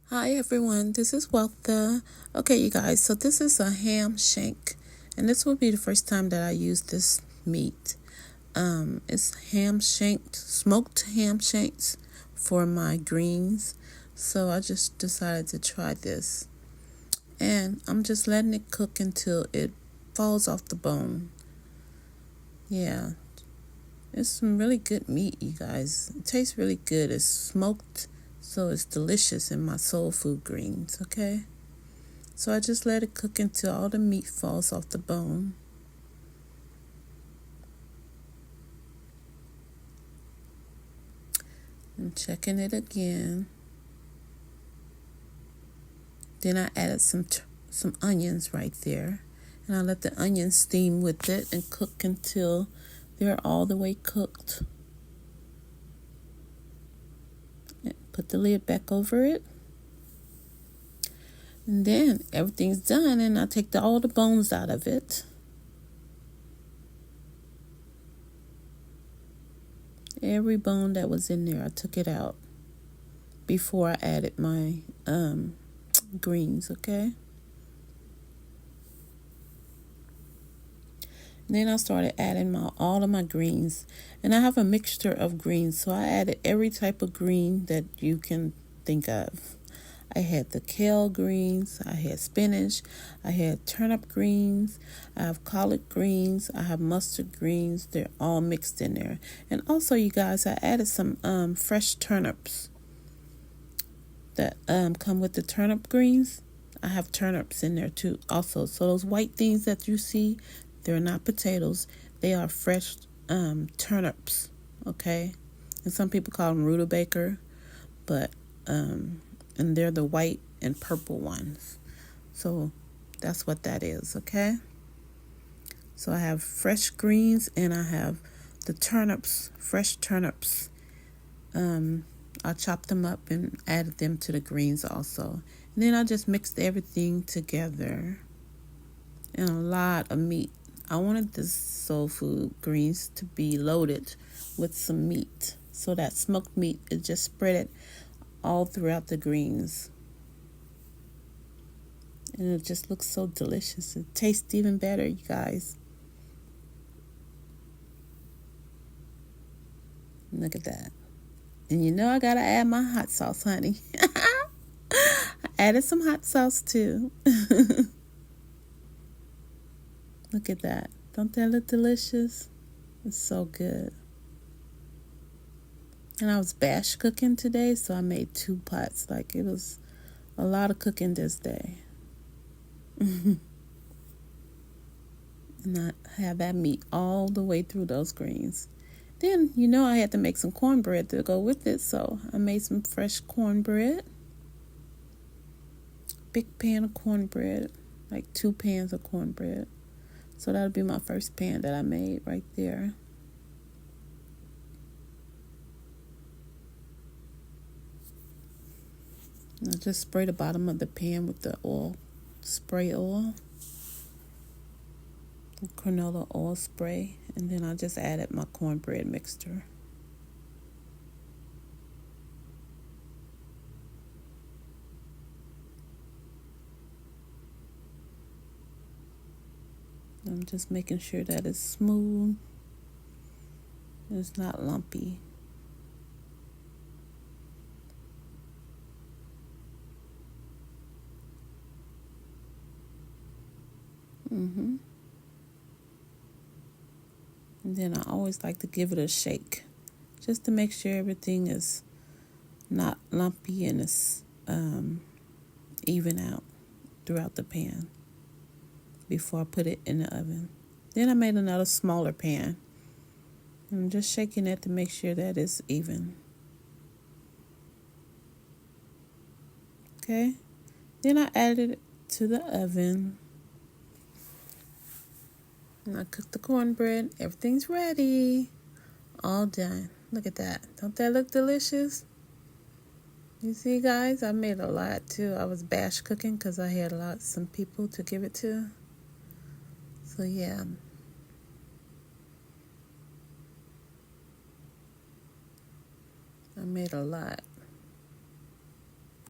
Hi everyone, this is Weltha. Okay, you guys, so this is a ham shank, and this will be the first time that I use this meat. It's ham shanked, smoked ham shanks for my greens, so I just decided to try this. And I'm just letting it cook until it falls off the bone. Yeah, it's some really good meat, you guys. It tastes really good. It's smoked, so it's delicious in my soul food greens, okay? So I just let it cook until all the meat falls off the bone. I'm checking it again. Then I added some onions right there. And I let the onions steam with it and cook until they're all the way cooked. Put the lid back over it. And then everything's done, and I take all the bones out of it. Every bone that was in there, I took it out before I added my greens, okay? Then I started adding all of my greens. And I have a mixture of greens, so I added every type of green that you can think of. I had the kale greens, I had spinach, I had turnip greens, I have collard greens, I have mustard greens. They're all mixed in there. And also, you guys, I added some fresh turnips that come with the turnip greens. I have turnips in there too also. So those white things that you see, they're not potatoes. They are fresh turnips, okay? And some people call them rutabaga, but and they're the white and purple ones. So that's what that is, okay? So I have fresh greens and I have the turnips, fresh turnips. I chopped them up and added them to the greens also. And then I just mixed everything together. And a lot of meat. I wanted this soul food greens to be loaded with some meat. So that smoked meat, it just spread it all throughout the greens. And it just looks so delicious. It tastes even better, you guys. Look at that. And you know I gotta add my hot sauce, honey. I added some hot sauce too. Look at that. Don't that look delicious? It's so good. And I was batch cooking today, so I made 2 pots. Like, it was a lot of cooking this day. And I have that meat all the way through those greens. Then, you know, I had to make some cornbread to go with it, so I made some fresh cornbread. Big pan of cornbread, like 2 pans of cornbread. So that'll be my first pan that I made right there. And I just spray the bottom of the pan with the oil, spray oil, the canola oil spray, and then I just added my cornbread mixture. I'm just making sure that it's smooth. It's not lumpy. And then I always like to give it a shake, just to make sure everything is not lumpy and it's even out throughout the pan before I put it in the oven. Then I made another smaller pan. I'm just shaking it to make sure that it's even. Okay. Then I added it to the oven. And I cooked the cornbread. Everything's ready. All done. Look at that. Don't that look delicious? You see, guys, I made a lot too. I was batch cooking because I had some people to give it to. So yeah. I made a lot.